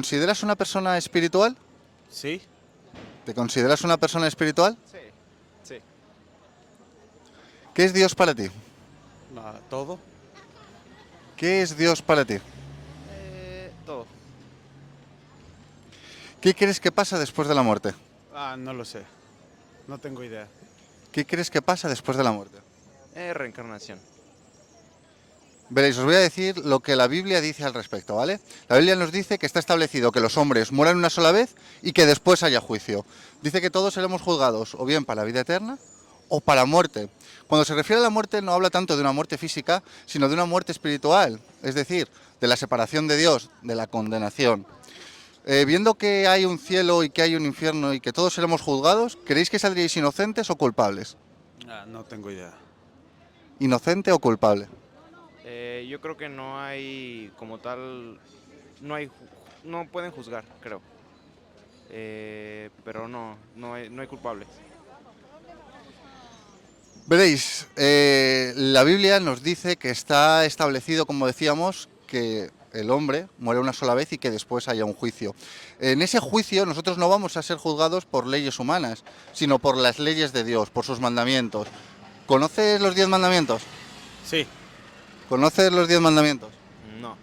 ¿Consideras una persona espiritual? Sí, ¿Te consideras una persona espiritual? sí, sí. ¿Qué es Dios para ti? Todo. ¿Qué es Dios para ti? Todo. ¿Qué crees que pasa después de la muerte? No lo sé. No tengo idea. ¿Qué crees que pasa después de la muerte? Reencarnación. Veréis, os voy a decir lo que la Biblia dice al respecto, ¿vale? La Biblia nos dice que está establecido que los hombres mueran una sola vez y que después haya juicio. Dice que todos seremos juzgados o bien para la vida eterna o para muerte. Cuando se refiere a la muerte no habla tanto de una muerte física, sino de una muerte espiritual, es decir, de la separación de Dios, de la condenación. Viendo que hay un cielo y que hay un infierno y que todos seremos juzgados, ¿creéis que saldríais inocentes o culpables? No tengo idea. ¿Inocente o culpable? Yo creo que no hay como tal, no pueden juzgar, creo. Pero no hay culpables. Veréis, la Biblia nos dice que está establecido, como decíamos, que el hombre muere una sola vez y que después haya un juicio. En ese juicio nosotros no vamos a ser juzgados por leyes humanas, sino por las leyes de Dios, por sus mandamientos. ¿Conoces los 10 mandamientos? Sí, ¿Conoces los 10 mandamientos? No.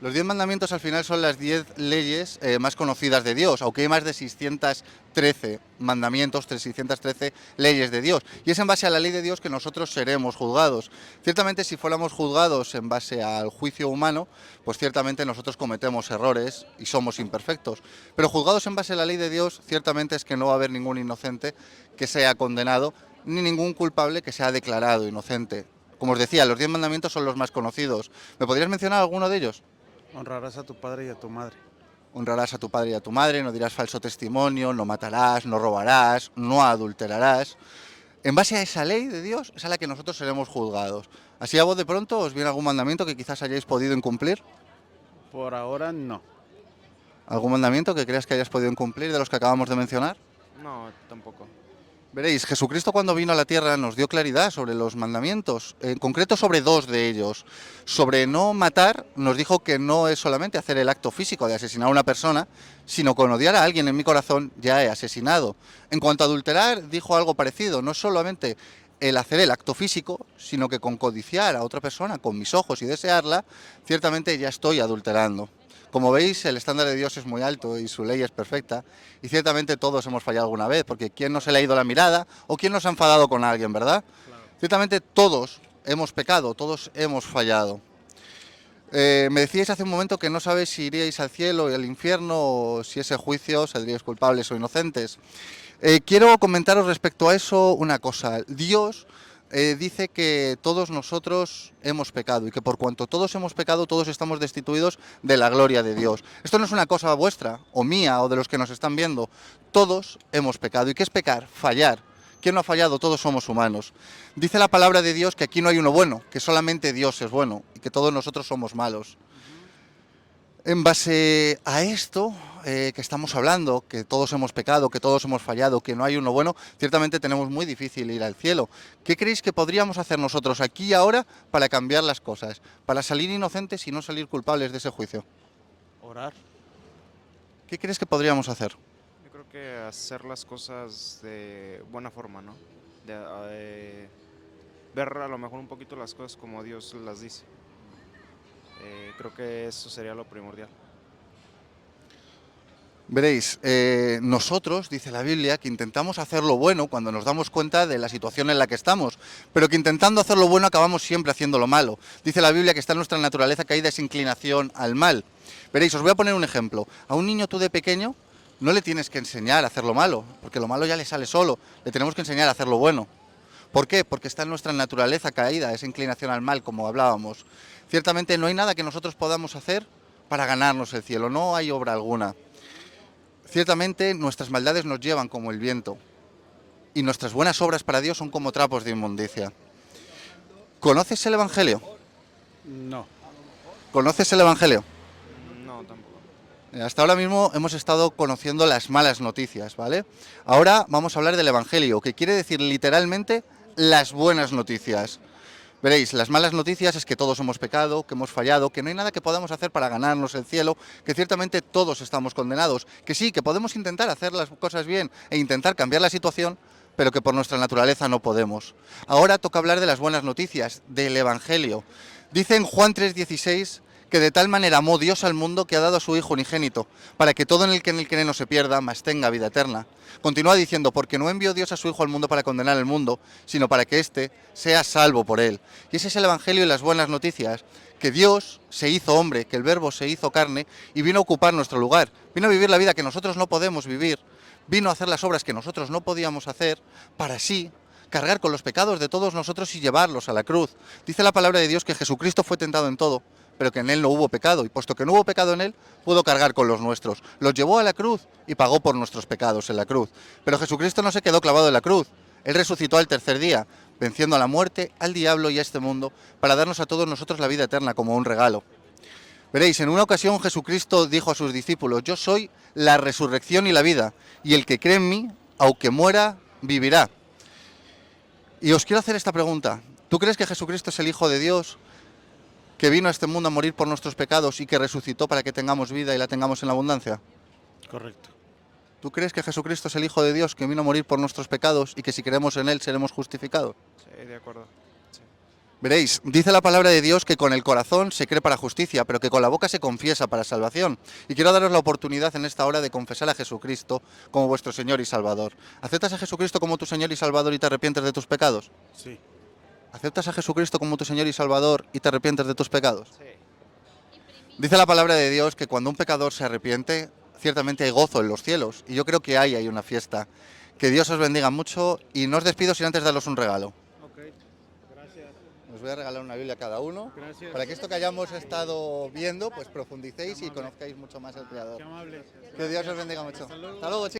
Los 10 mandamientos al final son las 10 leyes más conocidas de Dios, aunque hay más de 613 mandamientos, 613 leyes de Dios. Y es en base a la ley de Dios que nosotros seremos juzgados. Ciertamente si fuéramos juzgados en base al juicio humano, pues ciertamente nosotros cometemos errores y somos imperfectos. Pero juzgados en base a la ley de Dios, ciertamente es que no va a haber ningún inocente que sea condenado, ni ningún culpable que sea declarado inocente. Como os decía, los 10 mandamientos son los más conocidos. ¿Me podrías mencionar alguno de ellos? honrarás a tu padre y a tu madre. Honrarás a tu padre y a tu madre, no dirás falso testimonio, no matarás, no robarás, no adulterarás. En base a esa ley de Dios es a la que nosotros seremos juzgados. Así a vos de pronto os viene algún mandamiento que quizás hayáis podido incumplir. Por ahora no. ¿Algún mandamiento que creas que hayas podido incumplir de los que acabamos de mencionar? No, tampoco. Veréis, Jesucristo cuando vino a la tierra nos dio claridad sobre los mandamientos, en concreto sobre dos de ellos. Sobre no matar, nos dijo que no es solamente hacer el acto físico de asesinar a una persona, sino con odiar a alguien en mi corazón ya he asesinado. En cuanto a adulterar, dijo algo parecido, no solamente el hacer el acto físico, sino que con codiciar a otra persona con mis ojos y desearla, ciertamente ya estoy adulterando. Como veis, el estándar de Dios es muy alto y su ley es perfecta. Y ciertamente todos hemos fallado alguna vez, porque ¿quién no se le ha ido la mirada o quién no se ha enfadado con alguien, verdad? Claro. Ciertamente todos hemos pecado, todos hemos fallado. Me decíais hace un momento que no sabéis si iríais al cielo y al infierno o si ese juicio saldríais culpables o inocentes. Quiero comentaros respecto a eso una cosa. Dios dice que todos nosotros hemos pecado y que por cuanto todos hemos pecado, todos estamos destituidos de la gloria de Dios. Esto no es una cosa vuestra o mía o de los que nos están viendo. Todos hemos pecado. ¿Y qué es pecar? Fallar. ¿Quién no ha fallado? Todos somos humanos. Dice la palabra de Dios que aquí no hay uno bueno, que solamente Dios es bueno y que todos nosotros somos malos. En base a esto que estamos hablando, que todos hemos pecado, que todos hemos fallado, que no hay uno bueno, ciertamente tenemos muy difícil ir al cielo. ¿Qué creéis que podríamos hacer nosotros aquí y ahora para cambiar las cosas? Para salir inocentes y no salir culpables de ese juicio. Orar. ¿Qué crees que podríamos hacer? Yo creo que hacer las cosas de buena forma, ¿no? Ver a lo mejor un poquito las cosas como Dios las dice. Creo que eso sería lo primordial. Veréis, nosotros, dice la Biblia, que intentamos hacer lo bueno cuando nos damos cuenta de la situación en la que estamos, pero que intentando hacer lo bueno acabamos siempre haciendo lo malo. Dice la Biblia que está en nuestra naturaleza caída esa inclinación al mal. Veréis, os voy a poner un ejemplo. A un niño tú de pequeño no le tienes que enseñar a hacer lo malo, porque lo malo ya le sale solo. Le tenemos que enseñar a hacer lo bueno. ¿Por qué? Porque está en nuestra naturaleza caída, esa inclinación al mal, como hablábamos. Ciertamente no hay nada que nosotros podamos hacer para ganarnos el cielo, no hay obra alguna. Ciertamente nuestras maldades nos llevan como el viento y nuestras buenas obras para Dios son como trapos de inmundicia. ¿Conoces el Evangelio? No. ¿Conoces el Evangelio? No, tampoco. Hasta ahora mismo hemos estado conociendo las malas noticias, ¿vale? Ahora vamos a hablar del Evangelio, que quiere decir literalmente las buenas noticias. Veréis, las malas noticias es que todos hemos pecado, que hemos fallado, que no hay nada que podamos hacer para ganarnos el cielo, que ciertamente todos estamos condenados, que sí, que podemos intentar hacer las cosas bien e intentar cambiar la situación, pero que por nuestra naturaleza no podemos. Ahora toca hablar de las buenas noticias, del Evangelio. Dice en Juan 3:16 que de tal manera amó Dios al mundo que ha dado a su Hijo unigénito, para que todo en el que no se pierda, mas tenga vida eterna. Continúa diciendo, porque no envió Dios a su Hijo al mundo para condenar al mundo, sino para que éste sea salvo por él. Y ese es el Evangelio y las buenas noticias, que Dios se hizo hombre, que el Verbo se hizo carne y vino a ocupar nuestro lugar, vino a vivir la vida que nosotros no podemos vivir, vino a hacer las obras que nosotros no podíamos hacer, para así cargar con los pecados de todos nosotros y llevarlos a la cruz. Dice la palabra de Dios que Jesucristo fue tentado en todo, pero que en él no hubo pecado, y puesto que no hubo pecado en él, pudo cargar con los nuestros. Los llevó a la cruz y pagó por nuestros pecados en la cruz. Pero Jesucristo no se quedó clavado en la cruz, él resucitó al tercer día, venciendo a la muerte, al diablo y a este mundo, para darnos a todos nosotros la vida eterna como un regalo. Veréis, en una ocasión Jesucristo dijo a sus discípulos, yo soy la resurrección y la vida, y el que cree en mí, aunque muera, vivirá. Y os quiero hacer esta pregunta, ¿tú crees que Jesucristo es el Hijo de Dios, que vino a este mundo a morir por nuestros pecados y que resucitó para que tengamos vida y la tengamos en abundancia? Correcto. ¿Tú crees que Jesucristo es el Hijo de Dios que vino a morir por nuestros pecados y que si creemos en él seremos justificados? Sí, de acuerdo. Sí. Veréis, dice la palabra de Dios que con el corazón se cree para justicia, pero que con la boca se confiesa para salvación. Y quiero daros la oportunidad en esta hora de confesar a Jesucristo como vuestro Señor y Salvador. ¿Aceptas a Jesucristo como tu Señor y Salvador y te arrepientes de tus pecados? Sí. ¿Aceptas a Jesucristo como tu Señor y Salvador y te arrepientes de tus pecados? Sí. Dice la palabra de Dios que cuando un pecador se arrepiente, ciertamente hay gozo en los cielos. Y yo creo que hay una fiesta. Que Dios os bendiga mucho y no os despido sin antes daros un regalo. Ok. Gracias. Os voy a regalar una Biblia a cada uno, Gracias. para que esto que hayamos estado viendo, pues profundicéis y conozcáis mucho más al Creador. Qué amable. Que Dios os bendiga mucho. Hasta luego, chicos.